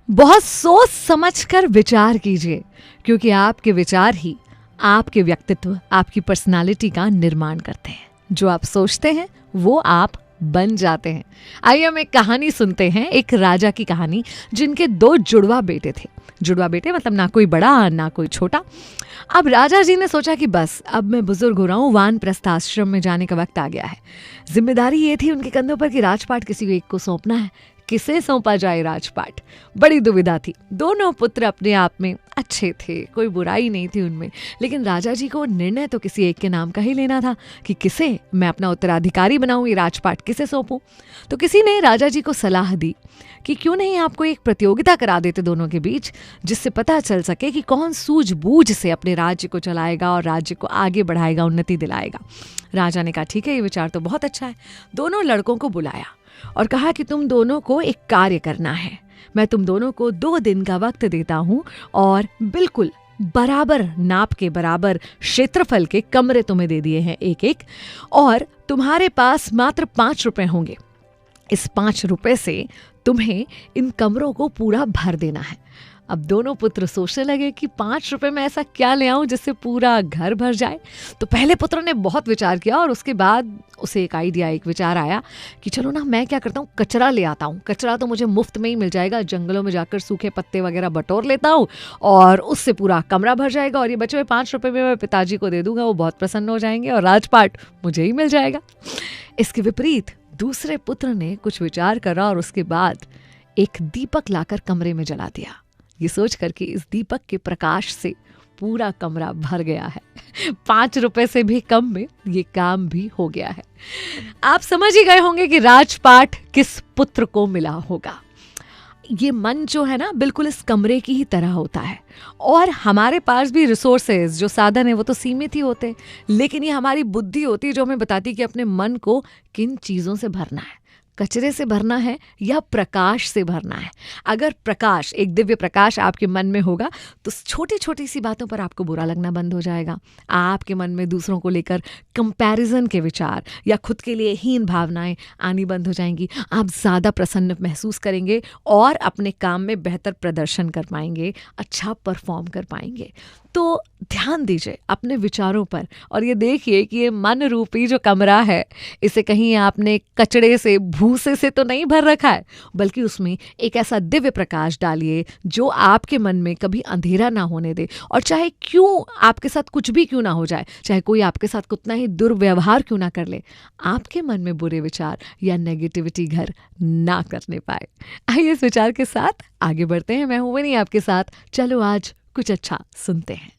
बहुत सोच समझकर विचार कीजिए, क्योंकि आपके विचार ही आपके व्यक्तित्व, आपकी पर्सनालिटी का निर्माण करते हैं। जो आप सोचते हैं वो आप बन जाते हैं। आइए हम एक कहानी सुनते हैं, एक राजा की कहानी जिनके 2 जुड़वा बेटे थे। जुड़वा बेटे मतलब ना कोई बड़ा ना कोई छोटा। अब राजा जी ने सोचा कि बस अब मैं बुजुर्ग हो रहा हूँ, वानप्रस्थ आश्रम में जाने का वक्त आ गया है। जिम्मेदारी ये थी उनके कंधों पर कि राजपाट किसी एक को सौंपना है। किसे सौंपा जाए राजपाट, बड़ी दुविधा थी। दोनों पुत्र अपने आप में अच्छे थे, कोई बुराई नहीं थी उनमें, लेकिन राजा जी को निर्णय तो किसी एक के नाम का ही लेना था कि किसे मैं अपना उत्तराधिकारी बनाऊं, ये राजपाट किसे सौंपूं। तो किसी ने राजा जी को सलाह दी कि क्यों नहीं आपको एक प्रतियोगिता करा देते दोनों के बीच, जिससे पता चल सके कि कौन सूझबूझ से अपने राज्य को चलाएगा और राज्य को आगे बढ़ाएगा, उन्नति दिलाएगा। राजा ने कहा ठीक है, ये विचार तो बहुत अच्छा है। दोनों लड़कों को बुलाया और कहा कि तुम दोनों को एक कार्य करना है। मैं तुम दोनों को 2 दिन का वक्त देता हूं और बिल्कुल बराबर नाप के, बराबर क्षेत्रफल के कमरे तुम्हें दे दिए हैं एक एक, और तुम्हारे पास मात्र 5 रुपए होंगे। इस 5 रुपए से तुम्हें इन कमरों को पूरा भर देना है। अब दोनों पुत्र सोचने लगे कि 5 रुपए में ऐसा क्या ले आऊं जिससे पूरा घर भर जाए। तो पहले पुत्र ने बहुत विचार किया और उसके बाद उसे एक आइडिया, एक विचार आया कि चलो ना, मैं क्या करता हूँ, कचरा ले आता हूँ। कचरा तो मुझे मुफ्त में ही मिल जाएगा, जंगलों में जाकर सूखे पत्ते वगैरह बटोर लेता हूँ और उससे पूरा कमरा भर जाएगा, और ये बचे हुए 5 रुपए में मैं पिताजी को दे दूंगा, वो बहुत प्रसन्न हो जाएंगे और राजपाट मुझे ही मिल जाएगा। इसके विपरीत दूसरे पुत्र ने कुछ विचार करा और उसके बाद एक दीपक लाकर कमरे में जला दिया, ये सोच कर कि इस दीपक के प्रकाश से पूरा कमरा भर गया है। 5 रुपए से भी कम में ये काम भी हो गया है। आप समझ ही गए होंगे कि राजपाट किस पुत्र को मिला होगा। ये मन जो है ना, बिल्कुल इस कमरे की ही तरह होता है, और हमारे पास भी रिसोर्सेज, जो साधन है वो तो सीमित ही होते हैं, लेकिन ये हमारी बुद्धि होती है जो हमें बताती है कि अपने मन को किन चीज़ों से भरना है। कचरे से भरना है या प्रकाश से भरना है। अगर प्रकाश, एक दिव्य प्रकाश आपके मन में होगा तो छोटी छोटी सी बातों पर आपको बुरा लगना बंद हो जाएगा। आपके मन में दूसरों को लेकर कंपैरिजन के विचार या खुद के लिए हीन भावनाएं आनी बंद हो जाएंगी। आप ज़्यादा प्रसन्न महसूस करेंगे और अपने काम में बेहतर प्रदर्शन कर पाएंगे, अच्छा परफॉर्म कर पाएंगे। तो ध्यान दीजिए अपने विचारों पर, और ये देखिए कि ये मन रूपी जो कमरा है, इसे कहीं आपने कचड़े से, भूसे से तो नहीं भर रखा है, बल्कि उसमें एक ऐसा दिव्य प्रकाश डालिए जो आपके मन में कभी अंधेरा ना होने दे। और चाहे क्यों आपके साथ कुछ भी क्यों ना हो जाए, चाहे कोई आपके साथ कितना ही दुर्व्यवहार क्यों ना कर ले, आपके मन में बुरे विचार या नेगेटिविटी घर ना करने पाए। आइए इस विचार के साथ आगे बढ़ते हैं। मैं हूं वनी आपके साथ। चलो आज कुछ अच्छा सुनते हैं।